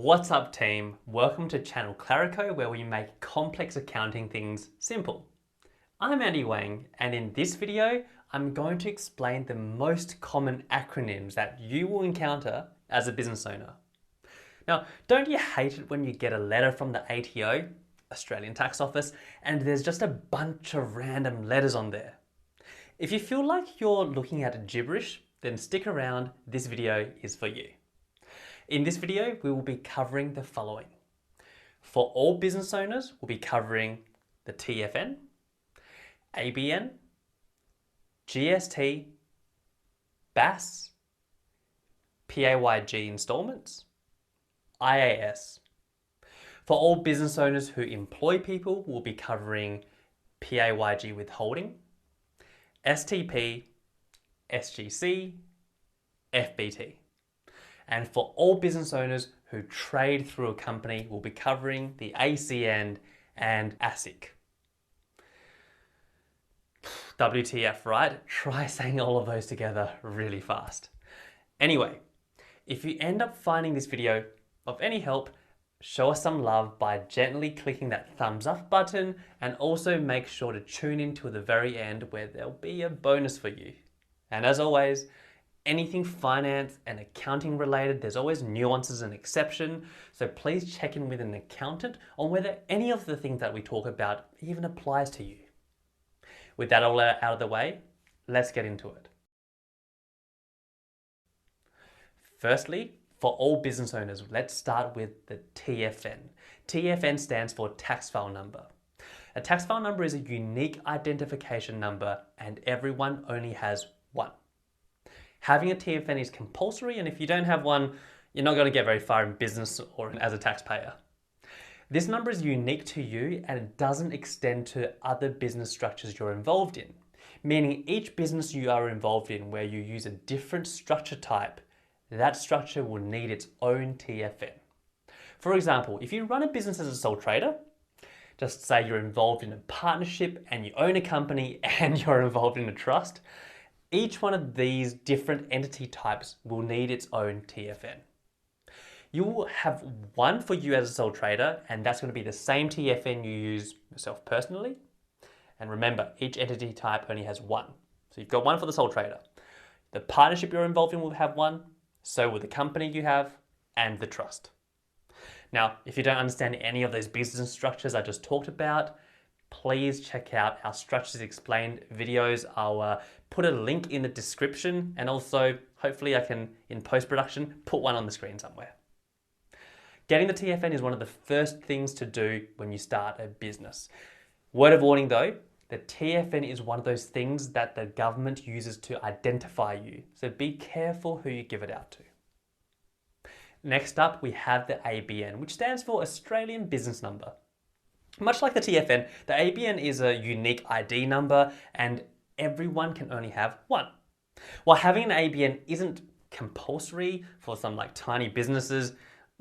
What's up team? Welcome to Channel Clarico, where we make complex accounting things simple. I'm Andy Wang, and in this video I'm going to explain the most common acronyms that you will encounter as a business owner. Now, don't you hate it when you get a letter from the ATO, Australian Tax Office, and there's just a bunch of random letters on there? If you feel like you're looking at gibberish, then stick around, this video is for you. In this video, we will be covering the following. For all business owners, we'll be covering the TFN, ABN, GST, BAS, PAYG Instalments, IAS. For all business owners who employ people, we'll be covering PAYG Withholding, STP, SGC, FBT. And for all business owners who trade through a company, we'll be covering the ATO and ASIC. WTF, right? Try saying all of those together really fast. Anyway, if you end up finding this video of any help, show us some love by gently clicking that thumbs up button, and also make sure to tune in to the very end where there'll be a bonus for you. And as always, anything finance and accounting related, there's always nuances and exception, so please check in with an accountant on whether any of the things that we talk about even applies to you. With that all out of the way, let's get into it. Firstly, for all business owners, let's start with the TFN. TFN stands for tax file number. A tax file number is a unique identification number, and everyone only has one. Having a TFN is compulsory, and if you don't have one, you're not going to get very far in business or as a taxpayer. This number is unique to you, and it doesn't extend to other business structures you're involved in, meaning each business you are involved in where you use a different structure type, that structure will need its own TFN. For example, if you run a business as a sole trader, just say you're involved in a partnership and you own a company and you're involved in a trust, each one of these different entity types will need its own TFN. You will have one for you as a sole trader, and that's going to be the same TFN you use yourself personally. And remember, each entity type only has one. So you've got one for the sole trader. The partnership you're involved in will have one, so will the company you have, and the trust. Now, if you don't understand any of those business structures I just talked about, please check out our Structures Explained videos. I'll put a link in the description, and also hopefully I can, in post-production, put one on the screen somewhere. Getting the TFN is one of the first things to do when you start a business. Word of warning though, the TFN is one of those things that the government uses to identify you, so be careful who you give it out to. Next up, we have the ABN, which stands for Australian Business Number. Much like the TFN, the ABN is a unique ID number, and everyone can only have one. While having an ABN isn't compulsory for some tiny businesses,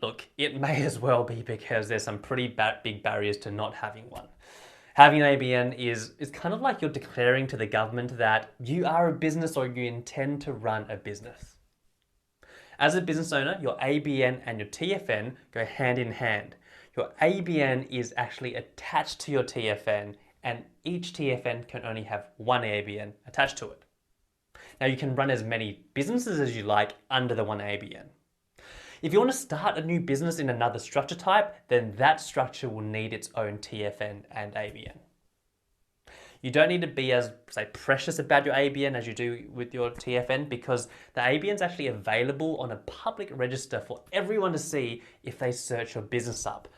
look, it may as well be, because there's some pretty big barriers to not having one. Having an ABN is kind of like you're declaring to the government that you are a business or you intend to run a business. As a business owner, your ABN and your TFN go hand in hand. Your ABN is actually attached to your TFN, and each TFN can only have one ABN attached to it. Now, you can run as many businesses as you like under the one ABN. If you want to start a new business in another structure type, then that structure will need its own TFN and ABN. You don't need to be as, precious about your ABN as you do with your TFN, because the ABN is actually available on a public register for everyone to see if they search your business up.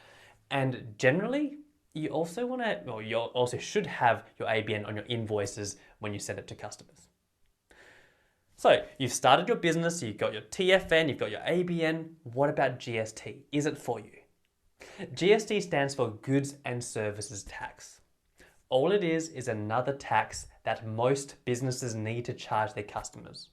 And generally, you also should have your ABN on your invoices when you send it to customers. So you've started your business, you've got your TFN, you've got your ABN. What about GST? Is it for you? GST stands for Goods and Services Tax. All it is another tax that most businesses need to charge their customers.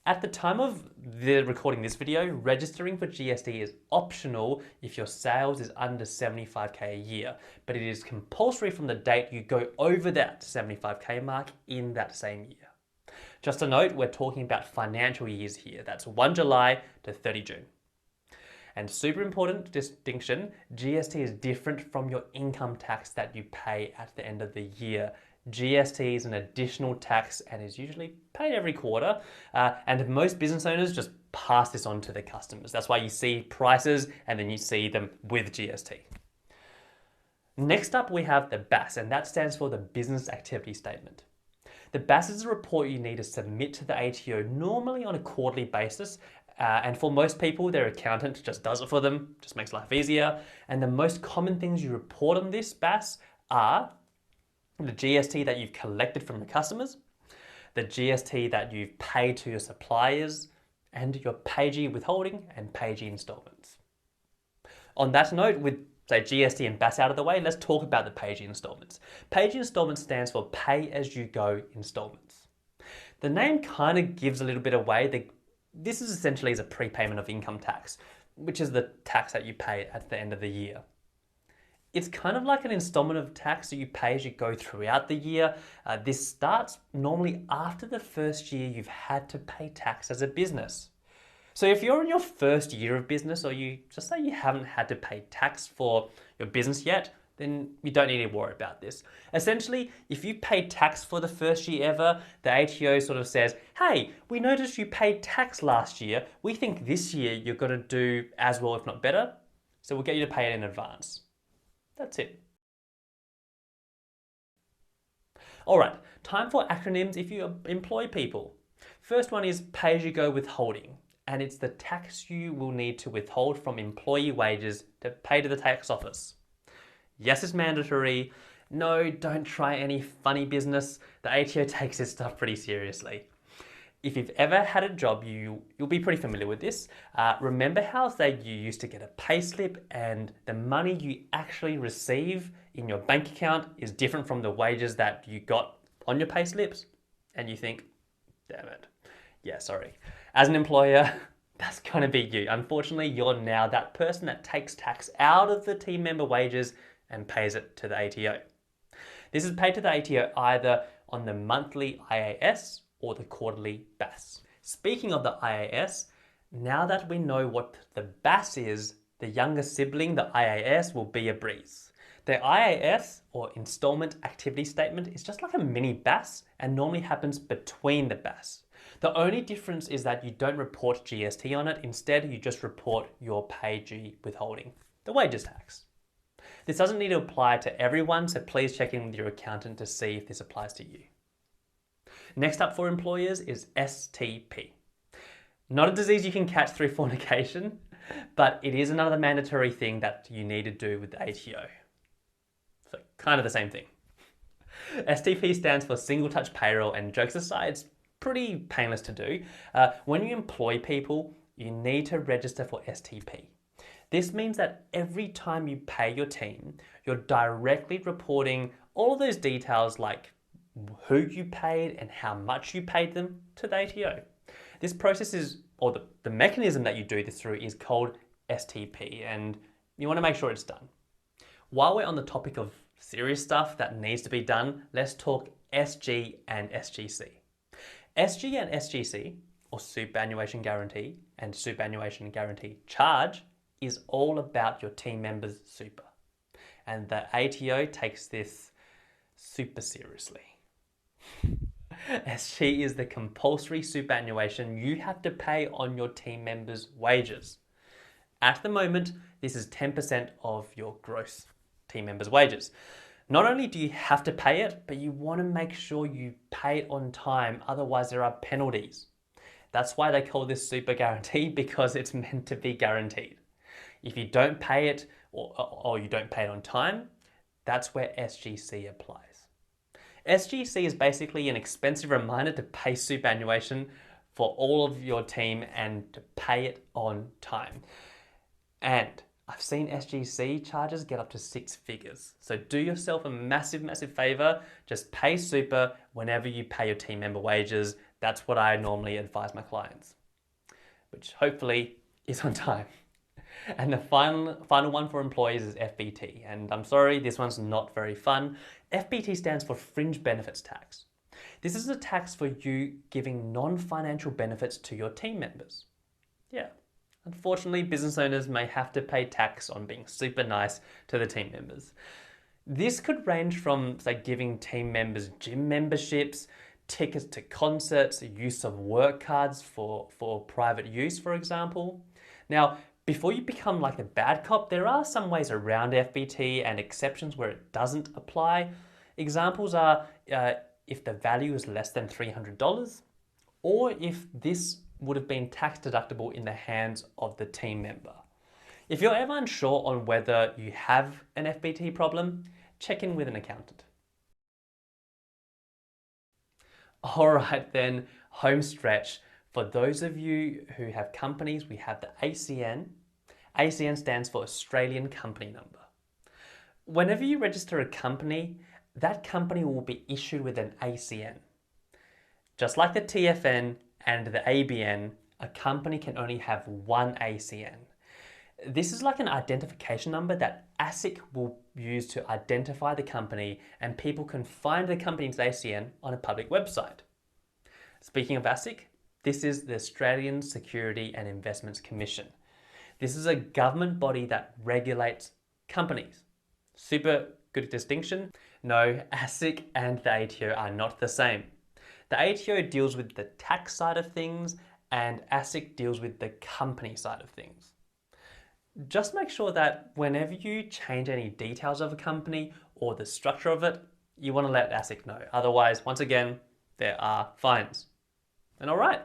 At the time of recording this video, registering for GST is optional if your sales is under 75k a year, but it is compulsory from the date you go over that 75k mark in that same year. Just a note, we're talking about financial years here. That's 1 July to 30 June. And super important distinction, GST is different from your income tax that you pay at the end of the year. GST is an additional tax and is usually paid every quarter. And most business owners just pass this on to their customers. That's why you see prices and then you see them with GST. Next up, we have the BAS, and that stands for the Business Activity Statement. The BAS is a report you need to submit to the ATO normally on a quarterly basis. And for most people, their accountant just does it for them, just makes life easier. And the most common things you report on this BAS are the GST that you've collected from your customers, the GST that you've paid to your suppliers, and your PAYG withholding and PAYG installments. On that note, with say GST and BAS out of the way, let's talk about the PAYG installments. PAYG installments stands for Pay As You Go Installments. The name kind of gives a little bit away. This is essentially as a prepayment of income tax, which is the tax that you pay at the end of the year. It's kind of like an installment of tax that you pay as you go throughout the year. This starts normally after the first year you've had to pay tax as a business. So if you're in your first year of business, or you just say you haven't had to pay tax for your business yet, then you don't need to worry about this. Essentially, if you paid tax for the first year ever, the ATO sort of says, hey, we noticed you paid tax last year. We think this year you're going to do as well, if not better. So we'll get you to pay it in advance. That's it. All right, time for acronyms if you employ people. First one is pay-as-you-go withholding, and it's the tax you will need to withhold from employee wages to pay to the tax office. Yes, it's mandatory. No, don't try any funny business. The ATO takes this stuff pretty seriously. If you've ever had a job, you'll be pretty familiar with this. Remember how you used to get a pay slip and the money you actually receive in your bank account is different from the wages that you got on your pay slips? And you think, damn it. Yeah, sorry. As an employer, that's going to be you. Unfortunately, you're now that person that takes tax out of the team member wages and pays it to the ATO. This is paid to the ATO either on the monthly IAS or the quarterly BAS. Speaking of the IAS, now that we know what the BAS is, the younger sibling, the IAS, will be a breeze. The IAS, or Installment Activity Statement, is just like a mini BAS and normally happens between the BAS. The only difference is that you don't report GST on it. Instead, you just report your PAYG withholding, the wages tax. This doesn't need to apply to everyone, so please check in with your accountant to see if this applies to you. Next up for employers is STP. Not a disease you can catch through fornication, but it is another mandatory thing that you need to do with the ATO. So kind of the same thing. STP stands for Single Touch Payroll, and jokes aside, it's pretty painless to do. When you employ people, you need to register for STP. This means that every time you pay your team, you're directly reporting all of those details like who you paid and how much you paid them to the ATO. This process is, or the mechanism that you do this through is called STP, and you want to make sure it's done. While we're on the topic of serious stuff that needs to be done, let's talk SG and SGC. SG and SGC, or Superannuation Guarantee and Superannuation Guarantee Charge, is all about your team members' super. And the ATO takes this super seriously. SG is the compulsory superannuation you have to pay on your team members' wages. At the moment, this is 10% of your gross team members' wages. Not only do you have to pay it, but you want to make sure you pay it on time, otherwise there are penalties. That's why they call this super guarantee, because it's meant to be guaranteed. If you don't pay it or you don't pay it on time, that's where SGC applies. SGC is basically an expensive reminder to pay superannuation for all of your team and to pay it on time. And I've seen SGC charges get up to 6 figures. So do yourself a massive, massive favor. Just pay super whenever you pay your team member wages. That's what I normally advise my clients, which hopefully is on time. And the final one for employees is FBT. And I'm sorry, this one's not very fun. FBT stands for Fringe Benefits Tax. This is a tax for you giving non-financial benefits to your team members. Yeah, Unfortunately, business owners may have to pay tax on being super nice to the team members. This could range from, say, giving team members gym memberships, tickets to concerts, use of work cards for private use, for example. Now, before you become like a bad cop, there are some ways around FBT and exceptions where it doesn't apply. Examples are if the value is less than $300, or if this would have been tax deductible in the hands of the team member. If you're ever unsure on whether you have an FBT problem, check in with an accountant. All right then, home stretch. For those of you who have companies, we have the ACN. ACN stands for Australian Company Number. Whenever you register a company, that company will be issued with an ACN. Just like the TFN and the ABN, a company can only have one ACN. This is like an identification number that ASIC will use to identify the company, and people can find the company's ACN on a public website. Speaking of ASIC, this is the Australian Security and Investments Commission. This is a government body that regulates companies. Super good distinction. No, ASIC and the ATO are not the same. The ATO deals with the tax side of things and ASIC deals with the company side of things. Just make sure that whenever you change any details of a company or the structure of it, you want to let ASIC know. Otherwise, once again, there are fines. And all right,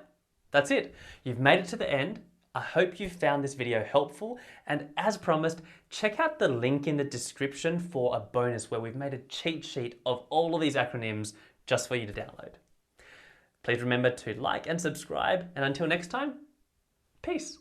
that's it. You've made it to the end. I hope you found this video helpful, and as promised, check out the link in the description for a bonus where we've made a cheat sheet of all of these acronyms just for you to download. Please remember to like and subscribe, and until next time, peace.